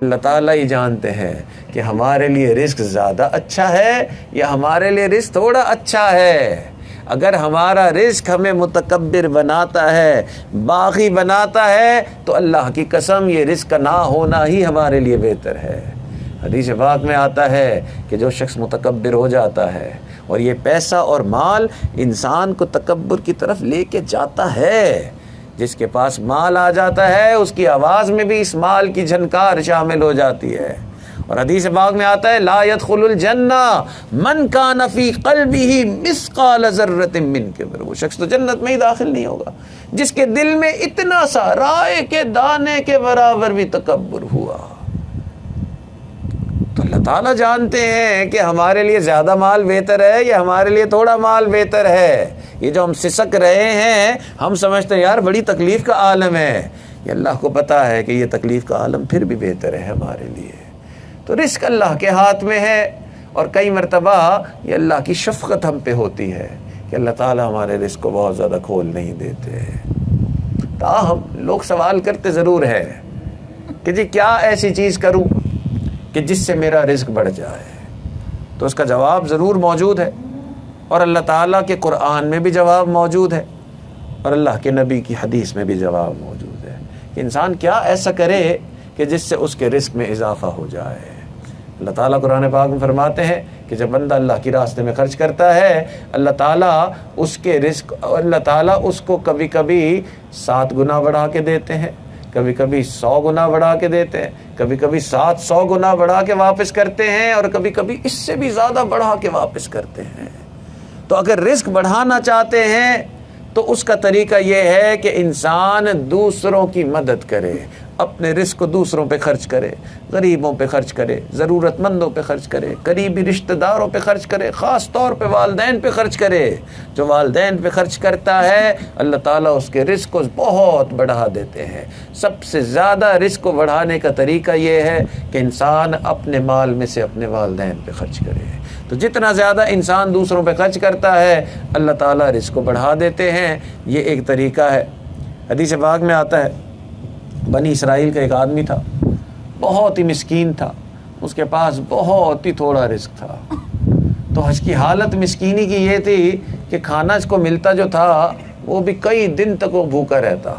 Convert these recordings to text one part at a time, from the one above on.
اللہ تعالیٰ ہی جانتے ہیں کہ ہمارے لیے رزق زیادہ اچھا ہے یا ہمارے لیے رزق تھوڑا اچھا ہے۔ اگر ہمارا رزق ہمیں متکبر بناتا ہے، باغی بناتا ہے، تو اللہ کی قسم یہ رزق کا نہ ہونا ہی ہمارے لیے بہتر ہے۔ حدیث پاک میں آتا ہے کہ جو شخص متکبر ہو جاتا ہے، اور یہ پیسہ اور مال انسان کو تکبر کی طرف لے کے جاتا ہے، جس کے پاس مال آ جاتا ہے اس کی آواز میں بھی اس مال کی جھنکار شامل ہو جاتی ہے۔ اور حدیث پاک میں آتا ہے لا يدخل الجنہ من کان فی قلبہ مثقال ذرۃ من کبر، وہ شخص تو جنت میں ہی داخل نہیں ہوگا جس کے دل میں اتنا سا رائے کے دانے کے برابر بھی تکبر ہوا۔ تو اللہ تعالیٰ جانتے ہیں کہ ہمارے لیے زیادہ مال بہتر ہے یا ہمارے لیے تھوڑا مال بہتر ہے۔ یہ جو ہم سسک رہے ہیں، ہم سمجھتے ہیں یار بڑی تکلیف کا عالم ہے، یہ اللہ کو پتہ ہے کہ یہ تکلیف کا عالم پھر بھی بہتر ہے ہمارے لیے۔ تو رزق اللہ کے ہاتھ میں ہے، اور کئی مرتبہ یہ اللہ کی شفقت ہم پہ ہوتی ہے کہ اللہ تعالیٰ ہمارے رزق کو بہت زیادہ کھول نہیں دیتے۔ تاہم لوگ سوال کرتے ضرور ہے کہ جی کیا ایسی چیز کروں کہ جس سے میرا رزق بڑھ جائے؟ تو اس کا جواب ضرور موجود ہے، اور اللہ تعالیٰ کے قرآن میں بھی جواب موجود ہے، اور اللہ کے نبی کی حدیث میں بھی جواب موجود ہے کہ انسان کیا ایسا کرے کہ جس سے اس کے رزق میں اضافہ ہو جائے۔ اللہ تعالیٰ قرآن پاک میں فرماتے ہیں کہ جب بندہ اللہ کی راستے میں خرچ کرتا ہے، اللہ تعالیٰ اس کے رزق، اللہ تعالیٰ اس کو کبھی کبھی 7 گنا بڑھا کے دیتے ہیں، کبھی کبھی 100 گنا بڑھا کے دیتے ہیں، کبھی کبھی 700 گنا بڑھا کے واپس کرتے ہیں، اور کبھی کبھی اس سے بھی زیادہ بڑھا کے واپس کرتے ہیں۔ تو اگر رزق بڑھانا چاہتے ہیں تو اس کا طریقہ یہ ہے کہ انسان دوسروں کی مدد کرے، اپنے رزق کو دوسروں پہ خرچ کرے، غریبوں پہ خرچ کرے، ضرورت مندوں پہ خرچ کرے، قریبی رشتہ داروں پہ خرچ کرے، خاص طور پہ والدین پہ خرچ کرے۔ جو والدین پہ خرچ کرتا ہے اللہ تعالیٰ اس کے رزق کو بہت بڑھا دیتے ہیں۔ سب سے زیادہ رزق کو بڑھانے کا طریقہ یہ ہے کہ انسان اپنے مال میں سے اپنے والدین پہ خرچ کرے۔ تو جتنا زیادہ انسان دوسروں پہ خرچ کرتا ہے اللہ تعالیٰ رزق کو بڑھا دیتے ہیں۔ یہ ایک طریقہ ہے۔ حدیث پاک میں آتا ہے بنی اسرائیل کا ایک آدمی تھا، بہت ہی مسکین تھا، اس کے پاس بہت ہی تھوڑا رزق تھا۔ تو اس کی حالت مسکینی کی یہ تھی کہ کھانا اس کو ملتا جو تھا وہ بھی کئی دن تک وہ بھوکا رہتا،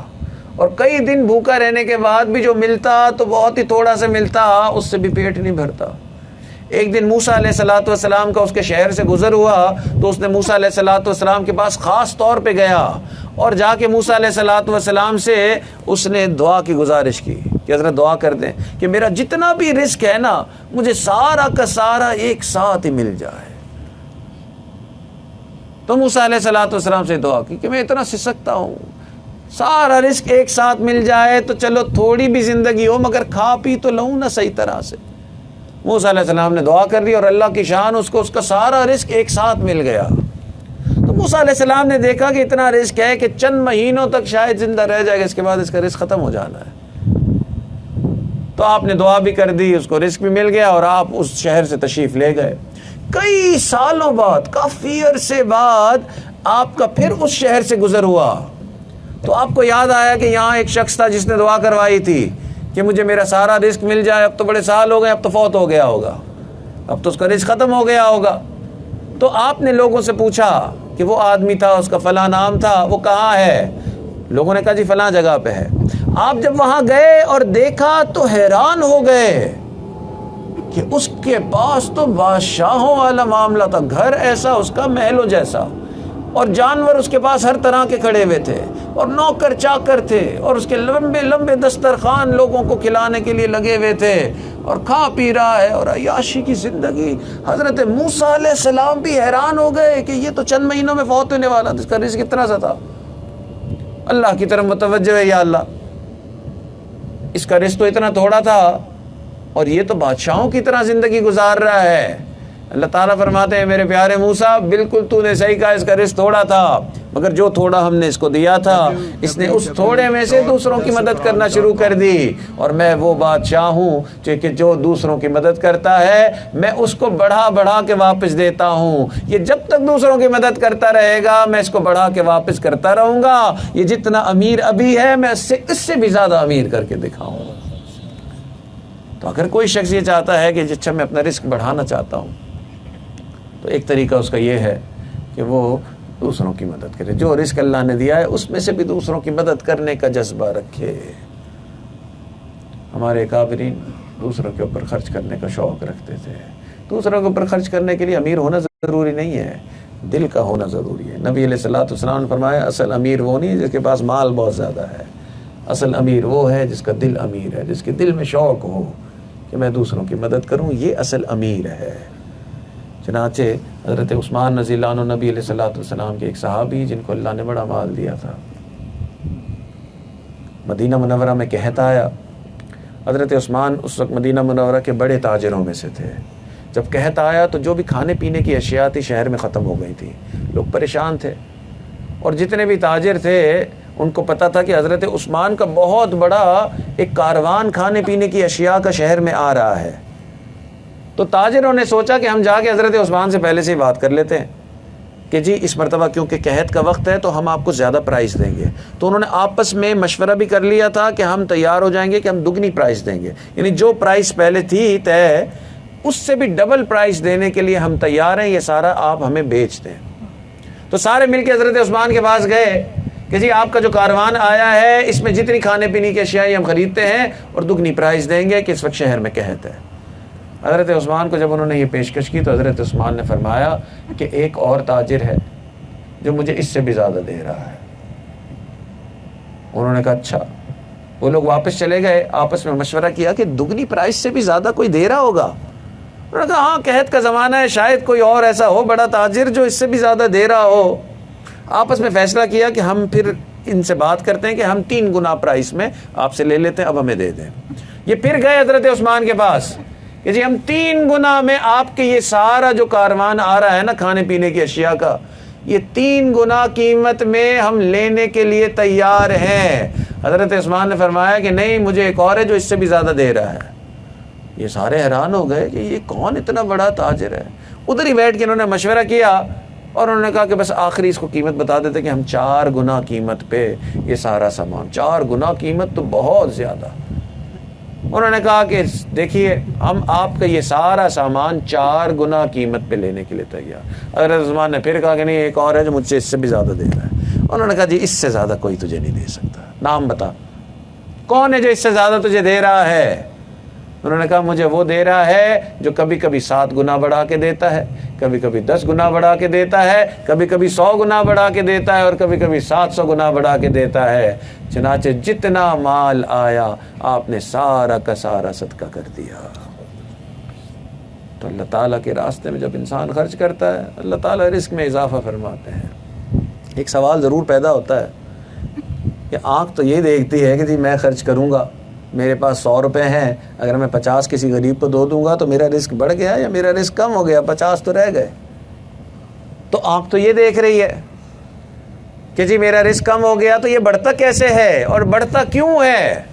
اور کئی دن بھوکا رہنے کے بعد بھی جو ملتا تو بہت ہی تھوڑا سا ملتا، اس سے بھی پیٹ نہیں بھرتا۔ ایک دن موسیٰ علیہ الصلوۃ والسلام کا اس کے شہر سے گزر ہوا تو اس نے موسیٰ علیہ الصلوۃ والسلام کے پاس خاص طور پہ گیا، اور جا کے موسیٰ علیہ الصلوۃ والسلام سے اس نے دعا کی گزارش کی کہ حضرت دعا کر دیں کہ میرا جتنا بھی رزق ہے نا مجھے سارا کا سارا ایک ساتھ ہی مل جائے۔ تو موسیٰ علیہ الصلوۃ والسلام سے دعا کی کہ میں اتنا سسکتا ہوں، سارا رزق ایک ساتھ مل جائے تو چلو تھوڑی بھی زندگی ہو مگر کھا پی تو لوں نا صحیح طرح سے۔ موسیٰ علیہ السلام نے دعا کر دی اور اللہ کی شان اس کو اس کا سارا رزق ایک ساتھ مل گیا۔ تو موسیٰ علیہ السلام نے دیکھا کہ اتنا رزق ہے کہ چند مہینوں تک شاید زندہ رہ جائے گا، اس کے بعد اس کا رزق ختم ہو جانا ہے۔ تو آپ نے دعا بھی کر دی، اس کو رزق بھی مل گیا، اور آپ اس شہر سے تشریف لے گئے۔ کئی سالوں بعد، کافی عرصے بعد آپ کا پھر اس شہر سے گزر ہوا تو آپ کو یاد آیا کہ یہاں ایک شخص تھا جس نے دعا کروائی تھی کہ مجھے میرا سارا رزق مل جائے۔ اب تو بڑے سال ہو گئے، اب تو فوت ہو گیا ہوگا، اب تو اس کا رزق ختم ہو گیا ہوگا۔ تو آپ نے لوگوں سے پوچھا کہ وہ آدمی تھا، اس کا فلاں نام تھا، وہ کہاں ہے؟ لوگوں نے کہا جی فلاں جگہ پہ ہے۔ آپ جب وہاں گئے اور دیکھا تو حیران ہو گئے کہ اس کے پاس تو بادشاہوں والا معاملہ تھا، گھر ایسا اس کا محلوں جیسا، اور جانور اس کے پاس ہر طرح کے کھڑے ہوئے تھے، اور نوکر چاکر تھے، اور اس کے لمبے لمبے دسترخوان لوگوں کو کھلانے کے لیے لگے ہوئے تھے، اور کھا پی رہا ہے اور عیاشی کی زندگی۔ حضرت موسیٰ علیہ السلام بھی حیران ہو گئے کہ یہ تو چند مہینوں میں فوت ہونے والا تھا، اس کا رزق کتنا سا تھا۔ اللہ کی طرف متوجہ ہے، یا اللہ اس کا رزق تو اتنا تھوڑا تھا اور یہ تو بادشاہوں کی طرح زندگی گزار رہا ہے۔ اللہ تعالیٰ فرماتے ہیں میرے پیارے موسیٰ بالکل تو نے صحیح کہا، اس کا رزق تھوڑا تھا، مگر جو تھوڑا ہم نے اس کو دیا تھا اس نے اس تھوڑے میں سے دوسروں کی مدد کرنا شروع کر دی، اور میں وہ بادشاہ ہوں کہ جو دوسروں کی مدد کرتا ہے میں اس کو بڑھا بڑھا کے واپس دیتا ہوں۔ یہ جب تک دوسروں کی مدد کرتا رہے گا میں اس کو بڑھا کے واپس کرتا رہوں گا۔ یہ جتنا امیر ابھی ہے میں اس سے بھی زیادہ امیر کر کے دکھاؤں گا۔ تو اگر کوئی شخص یہ چاہتا ہے کہ اچھا میں اپنا رزق بڑھانا چاہتا ہوں، تو ایک طریقہ اس کا یہ ہے کہ وہ دوسروں کی مدد کرے، جو رزق اللہ نے دیا ہے اس میں سے بھی دوسروں کی مدد کرنے کا جذبہ رکھے۔ ہمارے اکابرین دوسروں کے اوپر خرچ کرنے کا شوق رکھتے تھے۔ دوسروں کے اوپر خرچ کرنے کے لیے امیر ہونا ضروری نہیں ہے، دل کا ہونا ضروری ہے۔ نبی علیہ الصلوۃ والسلام نے فرمایا اصل امیر وہ نہیں جس کے پاس مال بہت زیادہ ہے، اصل امیر وہ ہے جس کا دل امیر ہے، جس کے دل میں شوق ہو کہ میں دوسروں کی مدد کروں، یہ اصل امیر ہے۔ چنانچہ حضرت عثمان رضی اللہ عنہ نبی علیہ الصلوۃ والسلام کے ایک صحابی جن کو اللہ نے بڑا مال دیا تھا، مدینہ منورہ میں قحط آیا۔ حضرت عثمان اس وقت مدینہ منورہ کے بڑے تاجروں میں سے تھے۔ جب قحط آیا تو جو بھی کھانے پینے کی اشیاء تھی شہر میں ختم ہو گئی تھی، لوگ پریشان تھے، اور جتنے بھی تاجر تھے ان کو پتہ تھا کہ حضرت عثمان کا بہت بڑا ایک کاروان کھانے پینے کی اشیاء کا شہر میں آ رہا ہے۔ تو تاجروں نے سوچا کہ ہم جا کے حضرت عثمان سے پہلے سے ہی بات کر لیتے ہیں کہ جی اس مرتبہ کیونکہ قحط کا وقت ہے تو ہم آپ کو زیادہ پرائز دیں گے۔ تو انہوں نے آپس میں مشورہ بھی کر لیا تھا کہ ہم تیار ہو جائیں گے کہ ہم دگنی پرائز دیں گے، یعنی جو پرائز پہلے تھی طے اس سے بھی ڈبل پرائز دینے کے لیے ہم تیار ہیں، یہ سارا آپ ہمیں بیچ دیں۔ تو سارے مل کے حضرت عثمان کے پاس گئے کہ جی آپ کا جو کاروان آیا ہے اس میں جتنی کھانے پینے کی اشیاء ہم خریدتے ہیں اور دگنی پرائز دیں گے کہ اس وقت شہر میں قحط ہے۔ حضرت عثمان کو جب انہوں نے یہ پیشکش کی تو حضرت عثمان نے فرمایا کہ ایک اور تاجر ہے جو مجھے اس سے بھی زیادہ دے رہا ہے۔ انہوں نے کہا اچھا۔ وہ لوگ واپس چلے گئے، آپس میں مشورہ کیا کہ دگنی پرائز سے بھی زیادہ کوئی دے رہا ہوگا۔ انہوں نے کہا ہاں قحط کا زمانہ ہے، شاید کوئی اور ایسا ہو بڑا تاجر جو اس سے بھی زیادہ دے رہا ہو۔ آپس میں فیصلہ کیا کہ ہم پھر ان سے بات کرتے ہیں کہ ہم 3 گنا پرائس میں آپ سے لے لیتے ہیں، اب ہمیں دے دیں۔ یہ پھر گئے حضرت عثمان کے پاس کہ جی ہم 3 گنا میں آپ کے یہ سارا جو کاروان آ رہا ہے نا کھانے پینے کی اشیاء کا، یہ 3 گنا قیمت میں ہم لینے کے لیے تیار ہیں۔ حضرت عثمان نے فرمایا کہ نہیں، مجھے ایک اور ہے جو اس سے بھی زیادہ دے رہا ہے۔ یہ سارے حیران ہو گئے کہ یہ کون اتنا بڑا تاجر ہے۔ ادھر ہی بیٹھ کے انہوں نے مشورہ کیا اور انہوں نے کہا کہ بس آخری اس کو قیمت بتا دیتے کہ ہم 4 گنا قیمت پہ یہ سارا سامان، 4 گنا قیمت تو بہت زیادہ۔ انہوں نے کہا کہ دیکھیے ہم آپ کا یہ سارا سامان 4 گنا قیمت پہ لینے کے لیے تیار۔ حضرت عثمان نے پھر کہا کہ نہیں، ایک اور ہے جو مجھ سے اس سے بھی زیادہ دے رہا ہے۔ انہوں نے کہا جی اس سے زیادہ کوئی تجھے نہیں دے سکتا، نام بتا کون ہے جو اس سے زیادہ تجھے دے رہا ہے۔ انہوں نے کہا مجھے وہ دے رہا ہے جو کبھی کبھی 7 گنا بڑھا کے دیتا ہے، کبھی کبھی 10 گنا بڑھا کے دیتا ہے، کبھی کبھی 100 گنا بڑھا کے دیتا ہے، اور کبھی کبھی 700 گنا بڑھا کے دیتا ہے۔ چنانچہ جتنا مال آیا آپ نے سارا کا سارا صدقہ کر دیا۔ تو اللہ تعالیٰ کے راستے میں جب انسان خرچ کرتا ہے اللہ تعالیٰ رزق میں اضافہ فرماتے ہیں۔ ایک سوال ضرور پیدا ہوتا ہے کہ آنکھ تو یہ دیکھتی ہے کہ جی میں خرچ کروں گا، میرے پاس 100 روپے ہیں، اگر میں 50 کسی غریب کو دوں گا تو میرا رزق بڑھ گیا یا میرا رزق کم ہو گیا، 50 تو رہ گئے۔ تو آنکھ تو یہ دیکھ رہی ہے کہ جی میرا رزق کم ہو گیا، تو یہ بڑھتا کیسے ہے اور بڑھتا کیوں ہے؟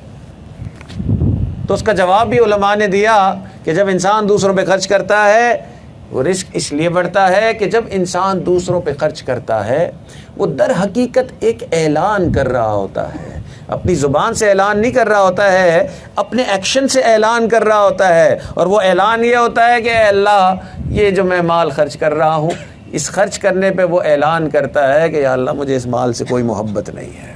تو اس کا جواب بھی علماء نے دیا کہ جب انسان دوسروں پہ خرچ کرتا ہے وہ رزق اس لیے بڑھتا ہے کہ جب انسان دوسروں پہ خرچ کرتا ہے وہ در حقیقت ایک اعلان کر رہا ہوتا ہے، اپنی زبان سے اعلان نہیں کر رہا ہوتا ہے، اپنے ایکشن سے اعلان کر رہا ہوتا ہے۔ اور وہ اعلان یہ ہوتا ہے کہ اے اللہ یہ جو میں مال خرچ کر رہا ہوں، اس خرچ کرنے پہ وہ اعلان کرتا ہے کہ یا اللہ مجھے اس مال سے کوئی محبت نہیں ہے۔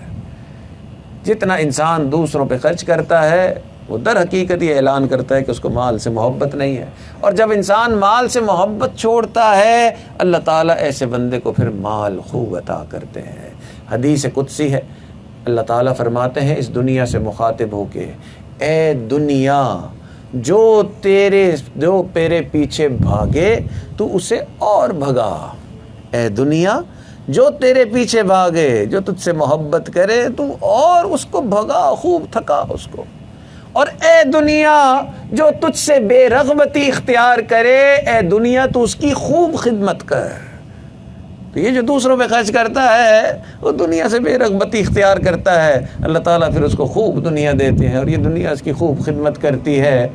جتنا انسان دوسروں پہ خرچ کرتا ہے وہ در حقیقت یہ اعلان کرتا ہے کہ اس کو مال سے محبت نہیں ہے۔ اور جب انسان مال سے محبت چھوڑتا ہے اللہ تعالیٰ ایسے بندے کو پھر مال خوب عطا کرتے ہیں۔ حدیث قدسی ہے، اللہ تعالیٰ فرماتے ہیں اس دنیا سے مخاطب ہو کے، اے دنیا جو تیرے پیچھے بھاگے تو اسے اور بھگا۔ اے دنیا جو تیرے پیچھے بھاگے، جو تجھ سے محبت کرے تو اور اس کو بھگا، خوب تھکا اس کو۔ اور اے دنیا جو تجھ سے بے رغبتی اختیار کرے، اے دنیا تو اس کی خوب خدمت کر۔ تو یہ جو دوسروں پہ خرچ کرتا ہے وہ دنیا سے بے رغبتی اختیار کرتا ہے، اللہ تعالیٰ پھر اس کو خوب دنیا دیتے ہیں اور یہ دنیا اس کی خوب خدمت کرتی ہے۔